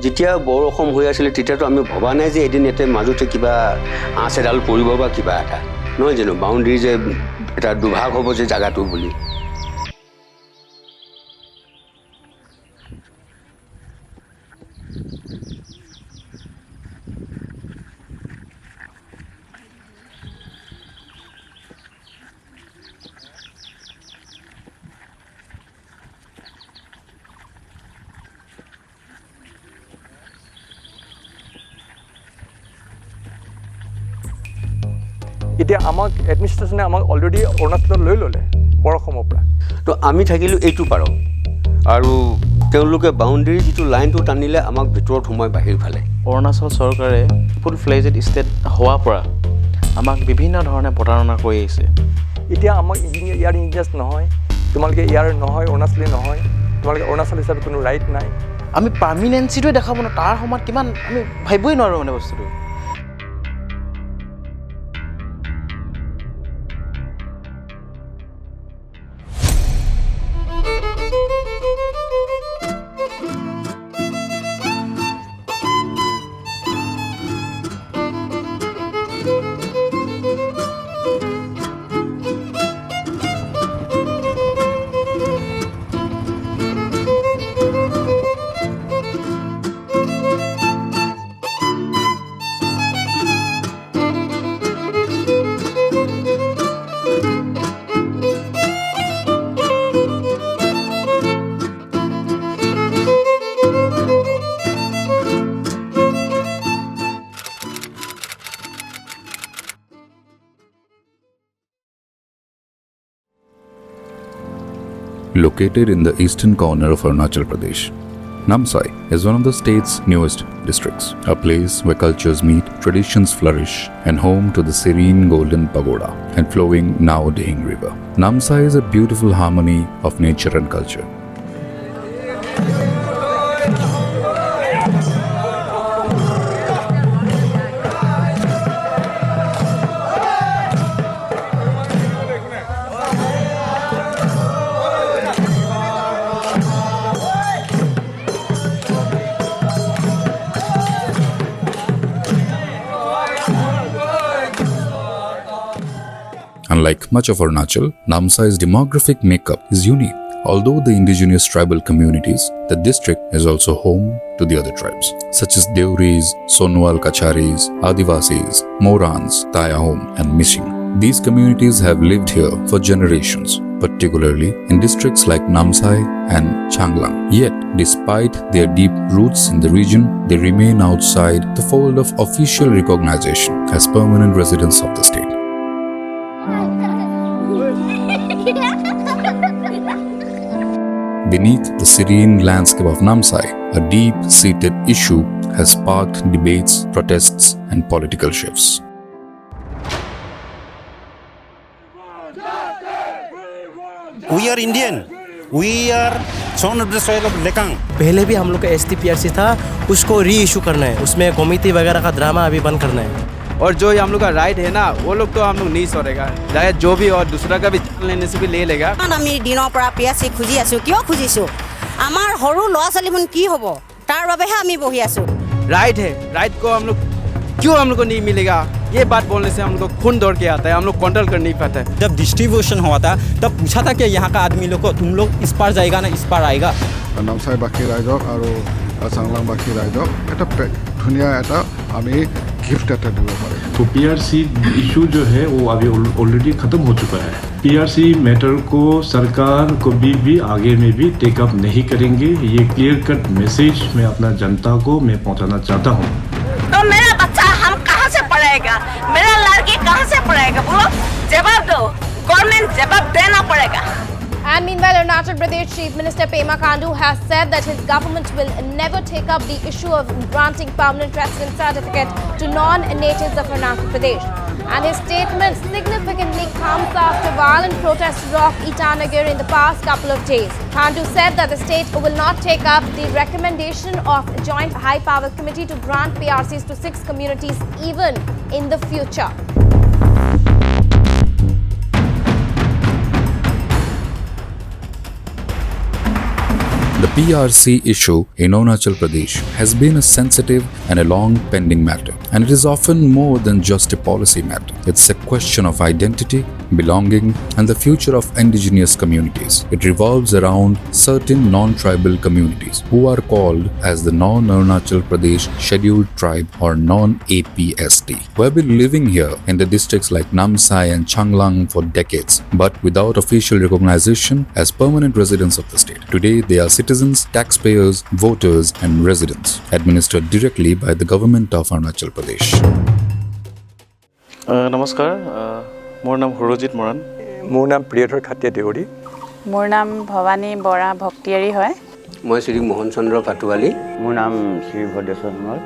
যেতিয়া বৰ অসম হৈ আছিলে তেতিয়াতো আমি ভবা নাই যে এদিন ইয়াতে মাজতে কিবা আঁচ এডাল পৰিব বা কিবা এটা নহয় জানো বাউণ্ডেৰী যে এটা দুভাগ হ'ব যে জাগাটো বুলি এতিয়া আমাক এডমিনিষ্ট্ৰেশ্যনে আমাক অলৰেডি অৰুণাচলত লৈ ল'লে বৰ অসমৰ পৰা তো আমি থাকিলোঁ এইটো পাৰক আৰু তেওঁলোকে বাউণ্ডেৰী যিটো লাইনটো টানিলে আমাক ভিতৰত সোমাই বাহিৰ ফালে অৰুণাচল চৰকাৰে ফুল ফ্লেজড ষ্টেট হোৱাৰ পৰা আমাক বিভিন্ন ধৰণে প্ৰতাৰণা কৰি আহিছে এতিয়া আমাক ইয়াৰ ইণ্ডিয়াছ নহয় তোমালোকে ইয়াৰ নহয় অৰুণাচলী নহয় তোমালোকে অৰুণাচল হিচাপে কোনো ৰাইট নাই আমি পাৰ্মিনেঞ্চিটোৱে দেখাব নোৱাৰোঁ তাৰ সময়ত কিমান আমি ভাবিবই নোৱাৰোঁ মানে বস্তুটো Located in the eastern corner of Arunachal Pradesh, Namsai is one of the state's newest districts, a place where cultures meet, traditions flourish, and home to the serene golden pagoda and flowing now-Dehing river. Namsai is a beautiful harmony of nature and culture. Unlike much of Arunachal, Namsai's demographic makeup is unique. Although the indigenous tribal communities, the district is also home to the other tribes, such as Deoris, Sonowal Kacharis, Adivasis, Morans, Ahom, and Mishing. These communities have lived here for generations, particularly in districts like Namsai and Changlang. Yet, despite their deep roots in the region, they remain outside the fold of official recognition as permanent residents of the state. Beneath the serene landscape of Namsai, a deep-seated issue has sparked debates, protests, and political shifts. We are Indian. We are son of the soil of Lekang. पहले भी हम लोग का ST PRC था उसको री issue करना है उसमें कमिटी वगैरह का ड्रामा अभी बंद करना है और जो हम लोग का राइट है ना वो लोग तो हम लोग नहीं छोड़ेगा चाहे जो भी और दूसरा का भी जान लेने से भी ले लेगा আমি দিনৰ পৰা পিয়াছি খুজি আছো কিয় খুজিছো আমাৰ সৰু ল'ৰা ছোৱালীবোৰ কি হ'ব তাৰ বাবেহে আমি বহি আছো राइट को हम लोग क्यों हम लोग को नहीं मिलेगा ये बात बोलने से हम लोग को खून दौड़ के आता है हम लोग कंट्रोल कर नहीं पाते जब डिस्ट्रीब्यूशन हुआ था तब पूछा था कि यहाँ का आदमी लोग को तुम लोग इस पार जाएगा ना इस पार आएगा नामसाई बाकी राइजक और चांगलांग बाकी राइजक এটা ধুনিয়া এটা আমি गिफ्ट এটা দিব পারে तो पीआरसी इशू जो है वो अभी ऑलरेडी खत्म हो चुका है पीआरसी मैटर को सरकार कभी भी आगे में भी टेक अप नहीं करेंगे ये क्लियर कट मैसेज मैं अपना जनता को मैं पहुंचाना चाहता हूं तो मेरा बच्चा हम कहां से पढ़ेगा मेरा लड़की कहां से पढ़ेगा बोलो जवाब दो गवर्नमेंट जवाब देना पड़ेगा And meanwhile, Arunachal Pradesh Chief Minister Pema Khandu has said that his government will never take up the issue of granting permanent residence certificate to non-natives of Arunachal Pradesh. And his statement significantly comes after violent protests rocked Itanagar in the past couple of days. Khandu said that the state will not take up the recommendation of Joint High Power Committee to grant PRCs to 6 communities even in the future. The PRC issue in Arunachal Pradesh has been a sensitive and a long pending matter, and it is often more than just a policy matter. It's a question of identity, belonging, and the future of indigenous communities. It revolves around certain non-tribal communities who are called as the Non Arunachal Pradesh Schedule Tribe or Non-APST, who have been living here in the districts like Namsai and Changlang for decades, but without official recognition as permanent residents of the state. Today, they are citizens, taxpayers, voters, and residents, administered directly by the government of Arunachal Pradesh. নমস্কাৰ মোৰ নাম হৰজিত মৰাণ মোৰ নাম প্ৰিয়ধৰ খাটিয়া দেউৰী মোৰ নাম ভৱানী বৰা ভক্তিয়াৰী হয় মই শ্ৰী মোহন চন্দ্ৰ পাটোৱালী মোৰ নাম শ্ৰী ভদ্ৰেশ্বৰ সোণোৱাল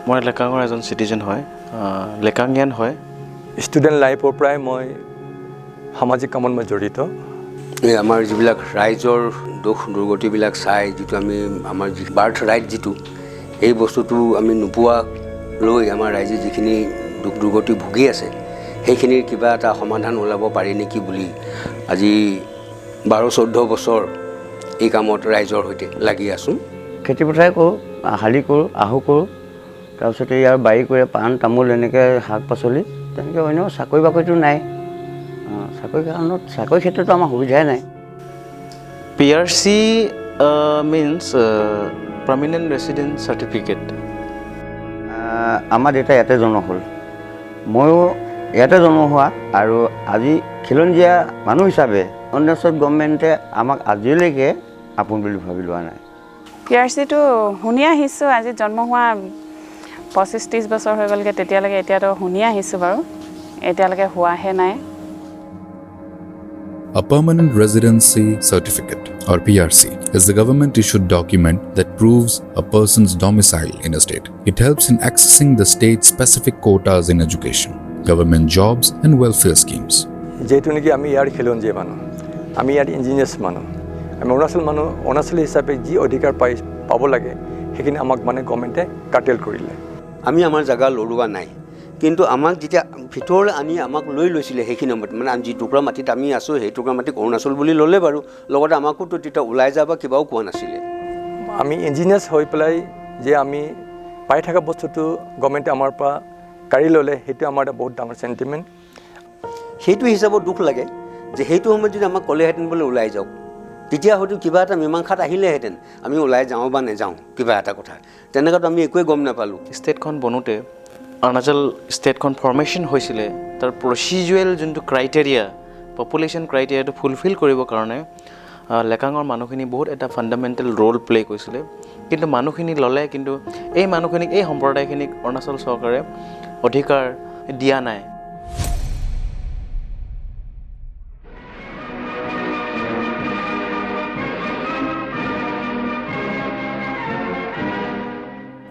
মই লেকাঙৰ এজন চিটিজেন হয় লেকাঙিয়ান হয় ষ্টুডেণ্ট লাইফৰ পৰাই মই সামাজিক কামত মই জড়িত এই আমাৰ যিবিলাক ৰাইজৰ দুখ দুৰ্গতিবিলাক চাই যিটো আমি আমাৰ বাৰ্থ ৰাইট যিটো এই বস্তুটো আমি নোপোৱা লৈ আমাৰ ৰাইজে যিখিনি দুখ দুৰ্গতি ভুগি আছে সেইখিনিৰ কিবা এটা সমাধান ওলাব পাৰি নেকি বুলি আজি 12-14 বছৰ এই কামত ৰাইজৰ সৈতে লাগি আছোঁ খেতি পথাৰ কৰোঁ শালি কৰোঁ আহু কৰোঁ তাৰপিছতে ইয়াৰ বাৰী কৰে পাণ তামোল এনেকৈ শাক পাচলি তেনেকৈ অন্য চাকৰি বাকৰিটো নাই চাকৰি ক্ষেত্ৰতো আমাৰ সুবিধাই নাই PRC means permanent residence certificate আমাৰ দেউতা ইয়াতে জন্ম হ'ল ময়ো ইয়াতে জন্ম হোৱা আৰু আজি খিলঞ্জীয়া মানুহ হিচাপে অৰুণাচল গভৰ্ণমেণ্টে আমাক আজিলৈকে আপোন বুলি ভাবি লোৱা নাই PRCটো শুনি আহিছোঁ আজি জন্ম হোৱা 25-30 বছৰ হৈ গ'লগৈ তেতিয়ালৈকে এতিয়াতো শুনি আহিছোঁ বাৰু এতিয়ালৈকে হোৱাহে নাই A permanent residency certificate or PRC is the government issued document that proves a person's domicile in a state. It helps in accessing the state's specific quotas in education, government jobs and welfare schemes. যেহেতু নেকি আমি ইয়াৰ খিলঞ্জীয়া মানুহ আমি ইয়াৰ ইঞ্জিনিয়াছ মানুহ আমি অৰুণাচলী হিচাপে যি অধিকাৰ পাব লাগে সেইখিনি আমাক মানে গভৰ্ণমেণ্টে কাটেল কৰিলে আমি আমাৰ জাগা লৰুৱা নাই কিন্তু আমাক যেতিয়া ভিতৰলৈ আনি আমাক লৈ লৈছিলে সেইখিনি সময়ত মানে আমি যি টুকুৰা মাটিত আমি আছোঁ সেই টুকুৰা মাটিক অৰুণাচল বুলি ল'লে বাৰু লগতে আমাকোতো তেতিয়া ওলাই যাব কিবাও কোৱা নাছিলে আমি ইঞ্জিনিয়াছ হৈ পেলাই যে আমি পাই থকা বস্তুটো গভৰ্ণমেণ্টে আমাৰ পৰা কাঢ়ি ল'লে সেইটো আমাৰ এটা বহুত ডাঙৰ চেণ্টিমেণ্ট সেইটো হিচাপত দুখ লাগে যে সেইটো সময়ত যদি আমাক ক'লেহেঁতেন বোলে ওলাই যাওক তেতিয়া হয়তো কিবা এটা মীমাংসাত আহিলেহেঁতেন আমি ওলাই যাওঁ বা নাযাওঁ কিবা এটা কথা তেনেকুৱাতো আমি একোৱে গম নাপালোঁ ষ্টেটখন বনোতে অৰুণাচল ষ্টেটখন ফৰ্মেশ্যন হৈছিলে তাৰ প্ৰচিজুৱেল যোনটো ক্ৰাইটেৰিয়া পপুলেশ্যন ক্ৰাইটেৰিয়াটো ফুলফিল কৰিবৰ কাৰণে লেকাঙৰ মানুহখিনি বহুত এটা ফাণ্ডামেণ্টেল ৰোল প্লে কৰিছিলে কিন্তু মানুহখিনি ল'লে কিন্তু এই মানুহখিনিক এই সম্প্ৰদায়খিনিক অৰুণাচল চৰকাৰে অধিকাৰ দিয়া নাই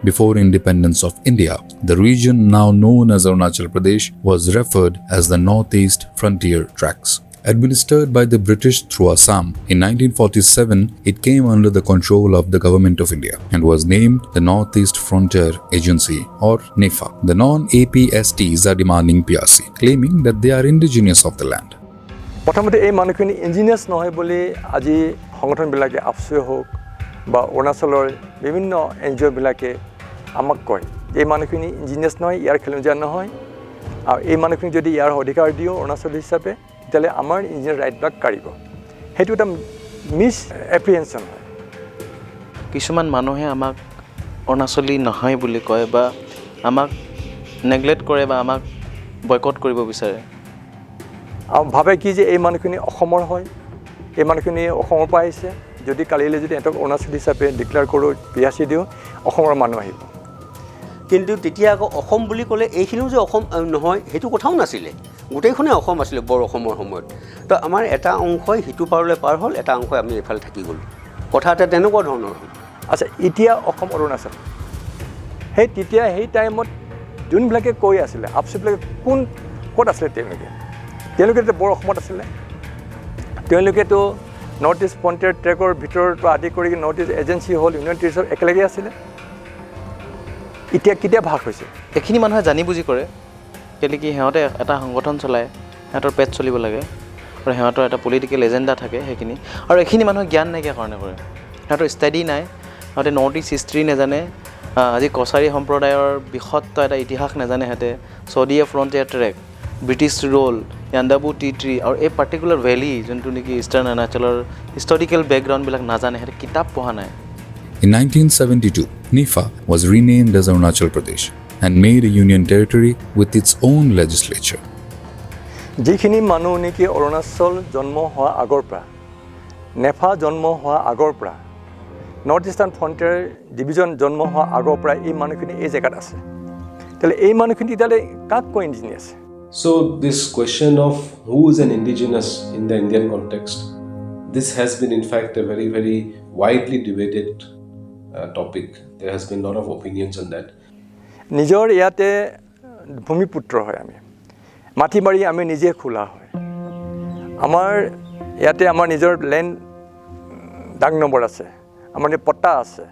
Before independence of India, the region now known as Arunachal Pradesh was referred as the Northeast Frontier Tracts. Administered by the British through Assam, in 1947 it came under the control of the Government of India and was named the Northeast Frontier Agency or NEFA. The Non-APSTs are demanding PRC, claiming that they are indigenous of the land. প্ৰথমতে এই মানুহখিনি ইঞ্জিনিয়াছ নহয় বুলি আজি সংগঠনবিলাকে আপচুৱে হওক বা অৰুণাচলৰ বিভিন্ন NGOবিলাকে আমাক কয় এই মানুহখিনি ইঞ্জিনিয়াছ নহয় ইয়াৰ খিলঞ্জীয়া নহয় আৰু এই মানুহখিনি যদি ইয়াৰ অধিকাৰ দিওঁ অৰুণাচল হিচাপে তেতিয়াহ'লে আমাৰ ইঞ্জিনিয়াৰ ৰাইটবিলাক কাঢ়িব সেইটো এটা মিছ এপ্ৰিহেনশ্যন হয় কিছুমান মানুহে আমাক অৰুণাচলী নহয় বুলি কয় বা আমাক নেগলেক্ট কৰে বা আমাক বয়কট কৰিব বিচাৰে আৰু ভাবে কি যে এই মানুহখিনি অসমৰ হয় এই মানুহখিনি অসমৰ পৰা আহিছে যদি কালিলৈ যদি এহঁতক অৰুণাচল হিচাপে ডিক্লেয়াৰ কৰোঁ PRC দিওঁ অসমৰ মানুহ আহিব কিন্তু তেতিয়া আকৌ অসম বুলি ক'লে এইখিনিও যে অসম নহয় সেইটো কথাও নাছিলে গোটেইখনেই অসম আছিলে বৰ অসমৰ সময়ত তো আমাৰ এটা অংশই সিটো পাৰলৈ পাৰ হ'ল এটা অংশই আমি এইফালে থাকি গ'লোঁ কথা এটা তেনেকুৱা ধৰণৰ হ'ল আচ্ছা এতিয়া অসম অৰুণাচল সেই তেতিয়া সেই টাইমত যোনবিলাকে কৈ আছিলে আপচুবিলাকে ক'ত আছিলে তেওঁলোকেতো বৰ অসমত আছিলে তেওঁলোকেতো নৰ্থ ইষ্ট ফ্ৰণ্টিয়াৰ ট্ৰেকৰ ভিতৰৰ পৰা আদি কৰি নৰ্থ ইষ্ট এজেঞ্চি হ'ল ইউনিয়ন টেৰিটৰি একেলগে আছিলে এতিয়া কেতিয়া ভাগ হৈছে এইখিনি মানুহে জানি বুজি কৰে কেলৈ কি সিহঁতে এটা সংগঠন চলায় সিহঁতৰ পেট চলিব লাগে আৰু সিহঁতৰ এটা পলিটিকেল এজেণ্ডা থাকে সেইখিনি আৰু এইখিনি মানুহে জ্ঞান নাইকিয়া কাৰণে কৰে সিহঁতৰ ষ্টাডি নাই, সিহঁতে নৰ্থ ইষ্ট হিষ্ট্ৰী নাজানে, আজি কছাৰী সম্প্ৰদায়ৰ বৃহত্ত এটা ইতিহাস নাজানে সিহঁতে, চৌদিয়া frontier tract, British rule, Yandabo treaty আৰু এই পাৰ্টিকুলাৰ ভেলী যোনটো নেকি ইষ্টাৰ্ণ অৰুণাচলৰ হিষ্টৰিকেল বেকগ্ৰাউণ্ডবিলাক নাজানে, সিহঁতে কিতাপ পঢ়া নাই। In 1972, NIFA was renamed as Arunachal Pradesh and made a union territory with its own legislature. যিখিনি মানুহ নেকি অৰুণাচল জন্ম হোৱা আগৰ পৰা, নেফা জন্ম হোৱা আগৰ পৰা, নৰ্থ ইষ্টাৰ্ণ ফ্ৰণ্টিয়াৰ ডিভিজন জন্ম হোৱা আগৰ পৰা এই মানুহখিনি এই জেগাত আছে। তেতিয়াহ'লে এই মানুহখিনি তেতিয়াহ'লে কাক কৈ indigenous? So this question of who is an indigenous in the Indian context, this has been in fact a very, very widely debated topic. There has been a lot of opinions on that. নিজৰ ইয়াতে ভূমিপুত্ৰ হয়, আমি মাটি মাৰি আমি নিজে খোলা হয়। আমাৰ ইয়াতে আমাৰ নিজৰ লেণ্ড ডাক নম্বৰ আছে, আমাৰ পট্টা আছে,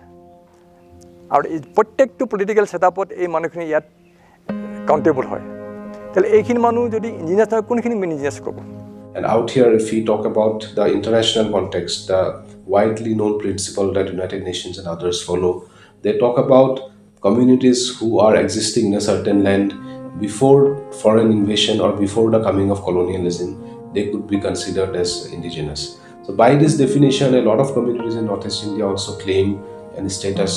আৰু প্ৰত্যেকটো পলিটিকেল ছেটআপত এই মানুহখিনি ইয়াত কাউণ্টেবল হয়। তেতিয়াহ'লে এইখিনি মানুহ যদি ইঞ্জিনিয়াৰ হয়, কোনখিনি ইঞ্জিনিয়াৰ্ছ ক'ব? And out here, if we talk about the international context, the widely known principle that United Nations and others follow, they talk about communities who are existing in a certain land before foreign invasion or before the coming of colonialism, they could be considered as indigenous. So by this definition, a lot of communities in Northeast India also claim a status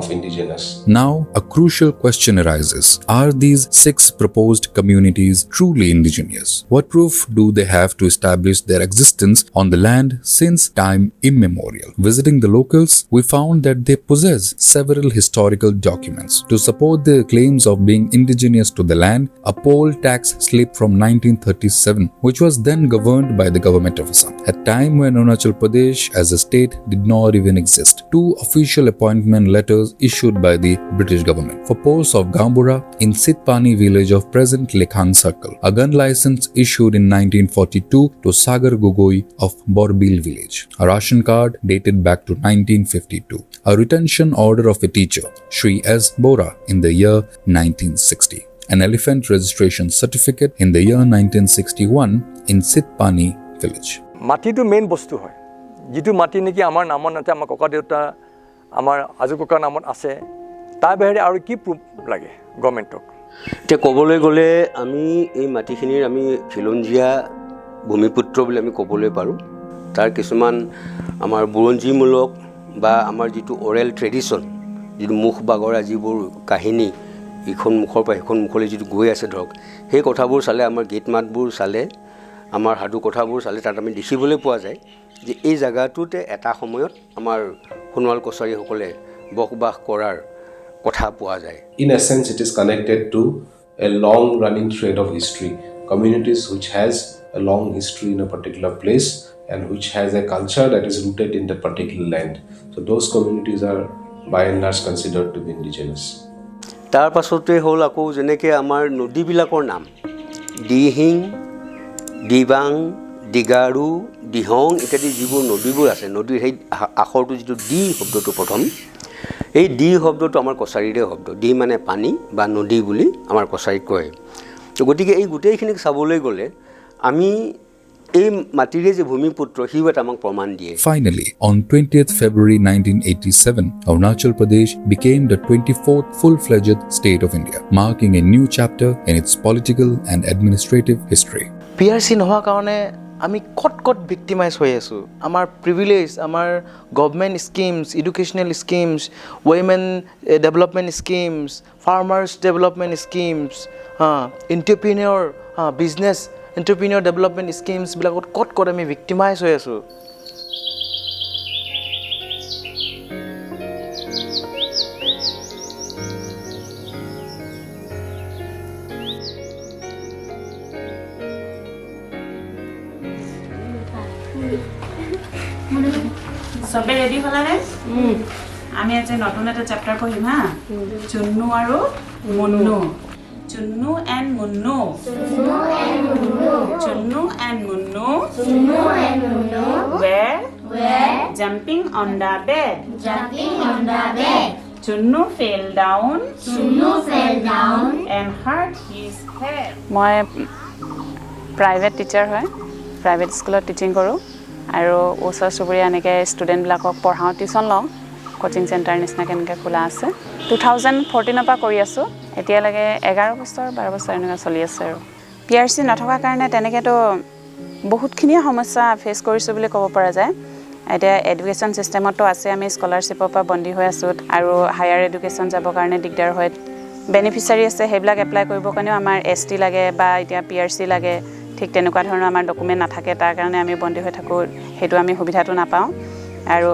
of indigenous. Now, a crucial question arises. Are these 6 proposed communities truly indigenous? What proof do they have to establish their existence on the land since time immemorial? Visiting the locals, we found that they possess several historical documents to support their claims of being indigenous to the land. A poll tax slip from 1937, which was then governed by the government of Assam, at time when Arunachal Pradesh as a state did not even exist. 2 official appointment letters issued by the British government for posts of Gambura in Sitpani village of present Lekhang Circle, a gun license issued in 1942 to Sagar Gogoi of Borbil village, a ration card dated back to 1952, a retention order of a teacher, Shri S. Bora, in the year 1960, an elephant registration certificate in the year 1961 in Sitpani village. মাটিটো main বস্তু হয়, যিটো মাটি নেকি আমাৰ নামত নাতে, আমাৰ ককা দেউতা আমাৰ আজু ককাৰ নামত আছে, তাৰ বাহিৰে আৰু কি প্ৰুফ লাগে গভৰ্ণমেণ্টক? এতিয়া ক'বলৈ গ'লে আমি এই মাটিখিনিৰ আমি খিলঞ্জীয়া ভূমিপুত্ৰ বুলি আমি ক'বলৈ পাৰোঁ। তাৰ কিছুমান আমাৰ বুৰঞ্জীমূলক বা আমাৰ যিটো অৰেল ট্ৰেডিশ্যন, যিটো মুখ বাগৰা যিবোৰ কাহিনী ইখন মুখৰ পৰা সিখন মুখলৈ যিটো গৈ আছে ধৰক, সেই কথাবোৰ চালে, আমাৰ গীত মাতবোৰ চালে, আমাৰ সাধু কথাবোৰ চালে, তাত আমি দেখিবলৈ পোৱা যায় যে এই জেগাটোতে এটা সময়ত আমাৰ সোণোৱাল কছাৰীসকলে বসবাস কৰাৰ কথা পোৱা যায়। In essence, it is connected to a long running thread of history, communities which has a long history in a particular place and which has a culture that is rooted in that particular land. So those communities are by and large considered to be indigenous. তাৰ পাছতে হ'ল আকৌ যেনেকৈ আমাৰ নদীবিলাকৰ নাম, দিহিং, দিবাং, দিগাৰু, দিহং ইত্যাদি যিবোৰ নদীবোৰ আছে, নদীৰ সেই আখৰটো যিটো দি শব্দটো প্ৰথম, এই দি শব্দটো আমাৰ কছাৰীৰে শব্দ, দি মানে পানী বা নদী বুলি আমাৰ কছাৰীত কয়। গতিকে এই গোটেইখিনিক চাবলৈ গ'লে আমি এই মাটিৰে যে ভূমিপুত্ৰ সিও এটা আমাক প্ৰমাণ দিয়ে। Finally, on 20th February 1987, Arunachal Pradesh became the 24th full-fledged state of India, marking a new chapter in its political and administrative history. PRC নোহোৱাৰ কাৰণে আমি কট ভিক্টিমাইজ হৈ আছোঁ। আমাৰ প্ৰিভিলেজ, আমাৰ government schemes, educational schemes, women development schemes, farmers development schemes, entrepreneur business entrepreneur development স্কিমছবিলাকত কট আমি ভিক্টিমাইজ হৈ আছোঁ। সবে ৰেডি হ'লানে? আমি আজি নতুন এটা চেপ্টাৰ পঢ়িম হা, চুন্নু আৰু Munnu. Chunnu and Munnu, Chunnu and Munnu were jumping on the bed. Chunnu fell down and hurt his head. মই প্ৰাইভেট টিচাৰ হয়, প্ৰাইভেট স্কুলত টিচিং কৰোঁ। আৰু ওচৰ চুবুৰীয়া এনেকৈ ষ্টুডেণ্টবিলাকক পঢ়াওঁ টিউশ্যন লওঁ কোচিং চেণ্টাৰ নিচিনাকৈ এনেকৈ খোলা আছে 2014 পৰা কৰি আছোঁ এতিয়ালৈকে 11 বছৰ 12 বছৰ এনেকৈ চলি আছে আৰু PRC নথকাৰ কাৰণে তেনেকৈতো বহুতখিনিয়ে সমস্যা ফেচ কৰিছোঁ বুলি ক'ব পৰা যায় এতিয়া এডুকেশ্যন চিষ্টেমতো আছে আমি স্কলাৰশ্বিপৰ পৰা বন্দী হৈ আছোঁ আৰু হায়াৰ এডুকেশ্যন যাবৰ কাৰণে দিগদাৰ হয় বেনিফিচিয়াৰী আছে সেইবিলাক এপ্লাই কৰিবৰ কাৰণেও আমাৰ ST লাগে বা এতিয়া PRC লাগে ঠিক তেনেকুৱা ধৰণৰ আমাৰ ডকুমেণ্ট নাথাকে তাৰ কাৰণে আমি বন্দী হৈ থাকোঁ সেইটো আমি সুবিধাটো নাপাওঁ আৰু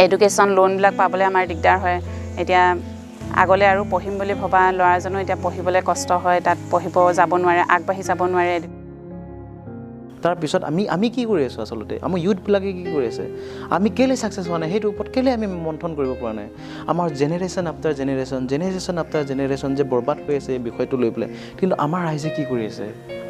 এডুকেশ্যন লোনবিলাক পাবলৈ আমাৰ দিগদাৰ হয় এতিয়া আগলৈ আৰু পঢ়িম বুলি ভবা ল'ৰাজনো এতিয়া পঢ়িবলৈ কষ্ট হয় তাত পঢ়িব যাব নোৱাৰে আগবাঢ়ি যাব নোৱাৰে তাৰপিছত আমি কি কৰি আছোঁ আচলতে আমাৰ ইউথবিলাকে কি কৰি আছে আমি কেলৈ ছাকচেছ হোৱা নাই সেইটোৰ ওপৰত কেলৈ আমি মন্থন কৰিব পৰা নাই আমাৰ জেনেৰেশ্যন আফটাৰ জেনেৰেশ্যন যে বৰবাদ হৈ আছে এই বিষয়টো লৈ পেলাই কিন্তু আমাৰ ৰাইজে কি কৰি আছে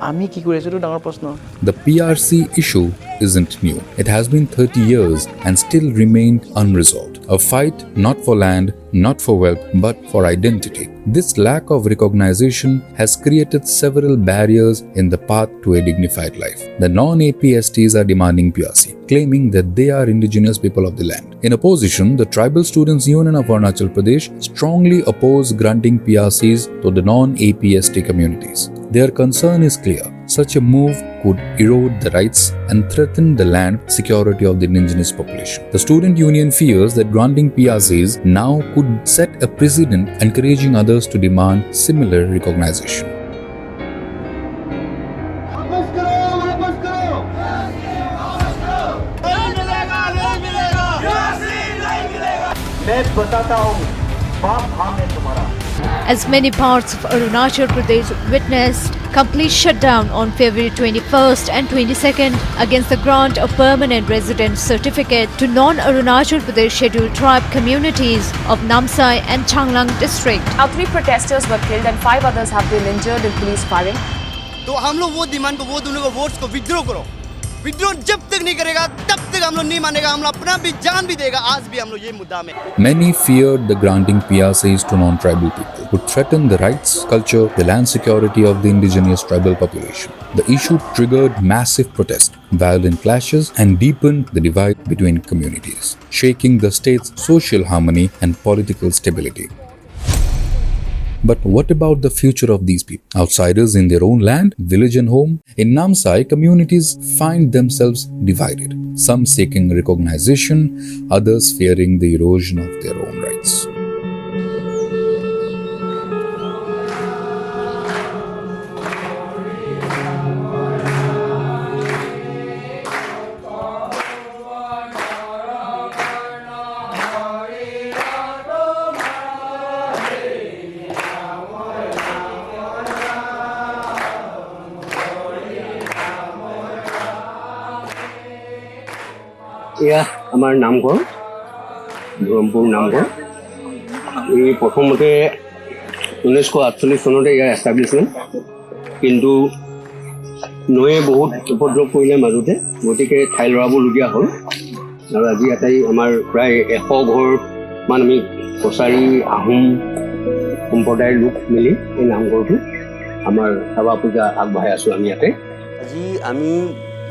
আমি কি কৰি আছোঁ এইটো ডাঙৰ প্ৰশ্ন The PRC issue isn't new. It has been 30 years and still remained unresolved. A fight not for land, not for wealth, but for identity. This lack of recognition has created several barriers in the path to a dignified life. The non-APSTs are demanding PRC, claiming that they are indigenous people of the land. In opposition, the Tribal Students Union of Arunachal Pradesh strongly oppose granting PRCs to the non-APST communities. Their concern is clear. Such a move could erode the rights and threaten the land security of the indigenous population. The student union fears that granting PRCs now could set a precedent encouraging others to demand similar recognition. As many parts of Arunachal Pradesh witnessed complete shutdown on February 21st and 22nd against the grant of permanent residence certificate to Non-Arunachal Pradesh Schedule Tribe communities of Namsai and Changlang district. Now 3 protesters were killed and 5 others have been injured in police firing. तो हम लोग वो demand को वो दोनों को votes को withdraw करो विड्रॉ जब तक नहीं करेगा तब तक हम लोग नहीं मानेगा हम लोग अपना भी जान भी देगा आज भी हम लोग ये मुद्दा में Many feared the granting PRCs to non-tribal people would threaten the rights, culture, the land security of the indigenous tribal population. The issue triggered massive protest, violent clashes, and deepened the divide between communities, shaking the state's social harmony and political stability. But what about the future of these people? Outsiders in their own land, village and home? In Namsai, communities find themselves divided. Some seeking recognition, others fearing the erosion of their own rights. এয়া আমাৰ নামঘৰ ব্ৰহ্মপুৰ নামঘৰ এই প্ৰথমতে 1948 চনতে ইয়াৰ establishment কিন্তু নৈয়ে বহুত উপদ্ৰৱ কৰিলে মাজতে গতিকে ঠাই লৰাবলগীয়া হ'ল আৰু আজি ইয়াতে আমাৰ প্ৰায় 100 ঘৰ মান আমি কছাৰী আহোম সম্প্ৰদায়ৰ লোক মিলি এই নামঘৰটো আমাৰ সেৱা পূজা আগবঢ়াই আছোঁ আমি ইয়াতে আজি আমি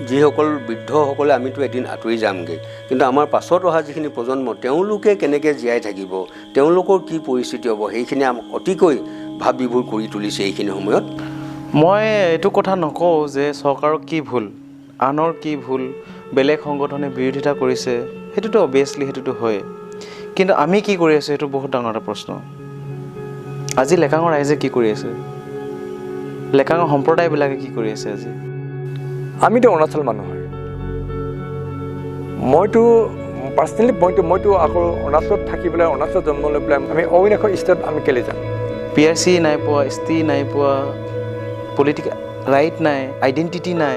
যিসকল বৃদ্ধসকলে আমিতো এদিন আঁতৰি যামগৈ কিন্তু আমাৰ পাছত অহা যিখিনি প্ৰজন্ম তেওঁলোকে কেনেকৈ জীয়াই থাকিব তেওঁলোকৰ কি পৰিস্থিতি হ'ব সেইখিনি অতিকৈ ভাৱ বিভোৰ কৰি তুলিছে এইখিনি সময়ত মই এইটো কথা নকওঁ যে চৰকাৰৰ কি ভুল আনৰ কি ভুল বেলেগ সংগঠনে বিৰোধিতা কৰিছে সেইটোতো অবভিয়াছলি সেইটোতো হয় কিন্তু আমি কি কৰি আছোঁ সেইটো বহুত ডাঙৰ এটা প্ৰশ্ন আজি লেকাঙৰ ৰাইজে কি কৰি আছে লেকাঙৰ সম্প্ৰদায়বিলাকে কি কৰি আছে আজি আমিতো অৰুণাচল মানুহ হয় মইতো পাৰ্চনেলি মইতো আকৌ অৰুণাচলত থাকি পেলাই অৰুণাচলত জন্ম লৈ পেলাই আমি অইন এখন ষ্টেট আমি কেলৈ যাম PRC নাই পোৱা ST নাই পোৱা পলিটিকেল ৰাইট নাই আইডেণ্টিটি নাই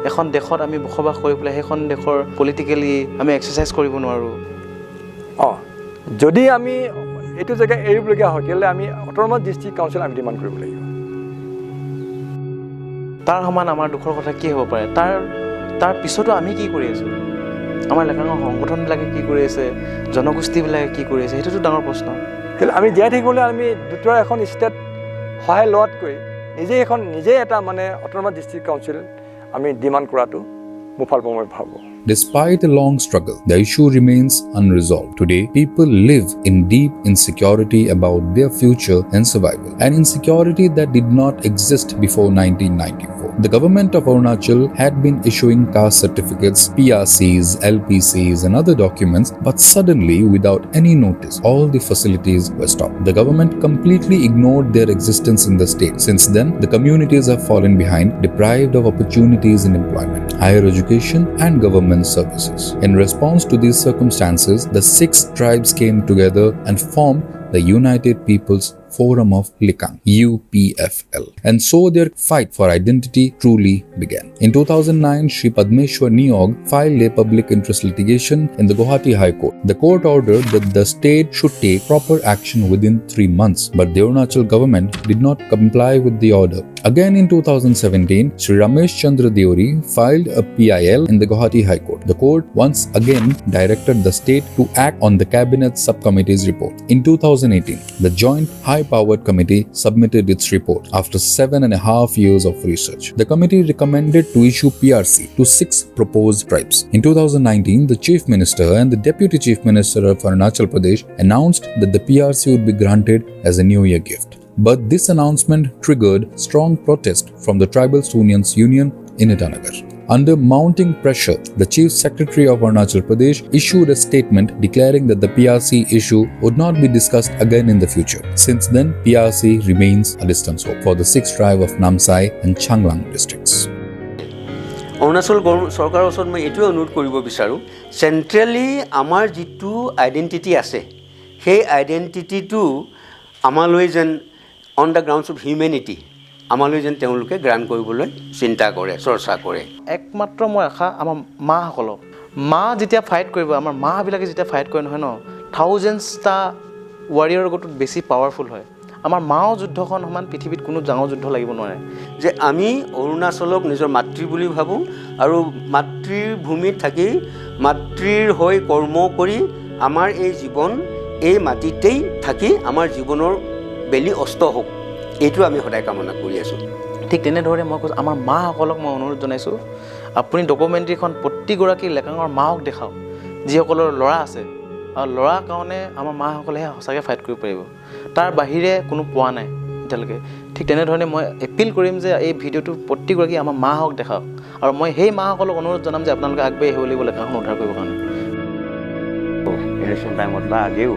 এখন দেশত আমি বসবাস কৰি পেলাই সেইখন দেশৰ পলিটিকেলি আমি এক্সাৰচাইজ কৰিব নোৱাৰোঁ যদি আমি এইটো জেগা এৰিবলগীয়া হয় তেতিয়াহ'লে আমি অট'নমাছ ডিষ্ট্ৰিক্ট কাউন্সিল আমি ডিমাণ্ড কৰিব লাগিব তাৰ সমান আমাৰ দুখৰ কথা কি হ'ব পাৰে তাৰ পিছতো আমি কি কৰি আছোঁ আমাৰ লেখাঙৰ সংগঠনবিলাকে কি কৰি আছে জনগোষ্ঠীবিলাকে কি কৰি আছে সেইটোতো ডাঙৰ প্ৰশ্ন কিন্তু আমি জীয়াই থাকিবলৈ আমি দুটা এখন ষ্টেট সহায় লোৱাতকৈ নিজে এটা মানে অট'নমাছ ডিষ্ট্ৰিক্ট কাউন্সিল আমি ডিমাণ্ড কৰাটো মুফাল মই ভাবোঁ। Despite a long struggle, the issue remains unresolved. Today, people live in deep insecurity about their future and survival, an insecurity that did not exist before 1994. The government of Arunachal had been issuing caste certificates, PRCs, LPCs and other documents, but suddenly, without any notice, all the facilities were stopped. The government completely ignored their existence in the state. Since then, the communities have fallen behind, deprived of opportunities in employment, higher education and government services. In response to these circumstances, the 6 tribes came together and formed the United Peoples Forum of Likang, UPFL, and so their fight for identity truly began. In 2009, Shri Padmeshwar Niyog filed a public interest litigation in the Guwahati High Court. The court ordered that the state should take proper action within 3 months, but the Arunachal government did not comply with the order. Again in 2017, Shri Ramesh Chandra Deori filed a PIL in the Guwahati High Court. The court once again directed the state to act on the cabinet subcommittee's report. In 2018, the Joint High-Powered Committee submitted its report after 7.5 years of research. The committee recommended to issue PRC to 6 proposed tribes. In 2019, the Chief Minister and the Deputy Chief Minister of Arunachal Pradesh announced that the PRC would be granted as a New Year gift. But this announcement triggered strong protest from the Tribal Unions Union in Itanagar. Under mounting pressure, the Chief Secretary of Arunachal Pradesh issued a statement declaring that the PRC issue would not be discussed again in the future. Since then, PRC remains a distant hope for the 6th tribe of Namsai and Changlang districts. Arunachal চৰকাৰৰ ওচৰত মই এইটোৱে অনুৰোধ কৰিব বিচাৰোঁ, centrally আমাৰ যিটো identity আছে, সেই আইডেণ্টিটিটো আমালৈ যেন on the grounds of humanity আমালৈ যেন তেওঁলোকে গ্ৰহণ কৰিবলৈ চিন্তা কৰে, চৰ্চা কৰে। একমাত্ৰ মই আশা আমাৰ মাসকলক, মা যেতিয়া ফাইট কৰিব, আমাৰ মাবিলাকে যেতিয়া ফাইট কৰে নহয় ন, থাউজেণ্ডছটা ৱাৰিয়ৰ আগত বেছি পাৱাৰফুল হয়। আমাৰ মাও যুদ্ধখন সমান পৃথিৱীত কোনো ডাঙৰ যুদ্ধ লাগিব নোৱাৰে। যে আমি অৰুণাচলক নিজৰ মাতৃ বুলি ভাবোঁ আৰু মাতৃৰ ভূমিত থাকি মাতৃৰ হৈ কৰ্ম কৰি আমাৰ এই জীৱন এই মাটিতেই থাকি আমাৰ জীৱনৰ বেলি অস্ত হওক, এইটো আমি সদায় কামনা কৰি আছোঁ। ঠিক তেনেদৰে মই কৈছোঁ, আমাৰ মাসকলক মই অনুৰোধ জনাইছোঁ, আপুনি ডকুমেণ্টেৰীখন প্ৰতিগৰাকী লেকাঙৰ মাকক দেখাওক, যিসকলৰ ল'ৰা আছে, আৰু ল'ৰাৰ কাৰণে আমাৰ মাসকলেহে সঁচাকৈ ফাইট কৰিব পাৰিব, তাৰ বাহিৰে কোনো পোৱা নাই এতিয়ালৈকে। ঠিক তেনেধৰণে মই এপিল কৰিম যে এই ভিডিঅ'টো প্ৰতিগৰাকী আমাৰ মাকক দেখাওক, আৰু মই সেই মাসকলক অনুৰোধ জনাম যে আপোনালোকে আগবাঢ়ি আহিব লাগিব লেকাখন উদ্ধাৰ কৰিবৰ কাৰণে। ইলেকশ্যন টাইমত বা আজিও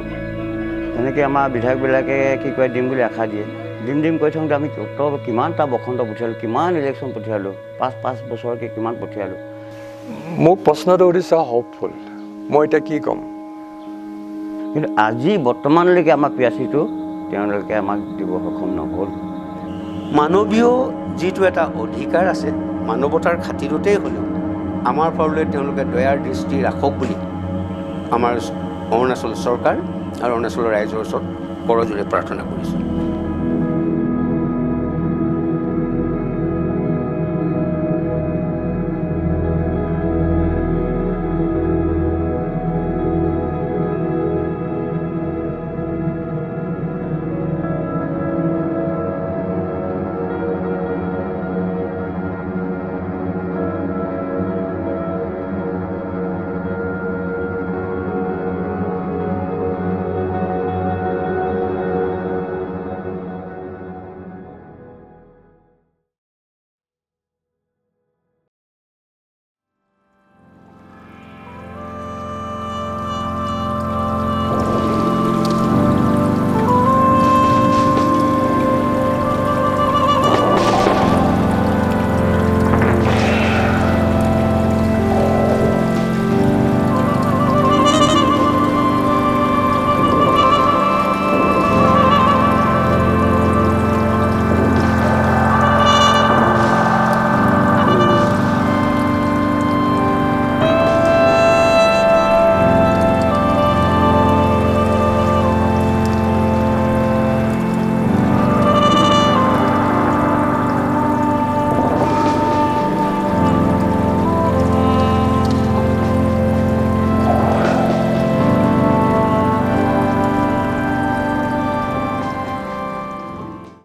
তেনেকৈ আমাৰ বিধায়কবিলাকে কি কয় দিম বুলি আশা দিয়ে, দিম কৈ থাকোঁতে আমি কিমানটা বসন্ত পঠিয়ালোঁ, কিমান ইলেকশ্যন পঠিয়ালোঁ, 5 বছৰকৈ কিমান পঠিয়ালোঁ। মোক প্ৰশ্নটো সুধিছে হ'পফুল, মই এতিয়া কি ক'ম? কিন্তু আজি বৰ্তমানলৈকে আমাৰ পিয়াচিটো তেওঁলোকে আমাক দিব সক্ষম নহ'ল। মানৱীয় যিটো এটা অধিকাৰ আছে, মানৱতাৰ খাতিৰতেই হ'লেও আমাৰ ফাললৈ তেওঁলোকে দয়াৰ দৃষ্টি ৰাখক বুলি আমাৰ অৰুণাচল চৰকাৰ আৰু অৰুণাচলৰ ৰাইজৰ ওচৰত কৰজোৰে প্ৰাৰ্থনা কৰিছোঁ।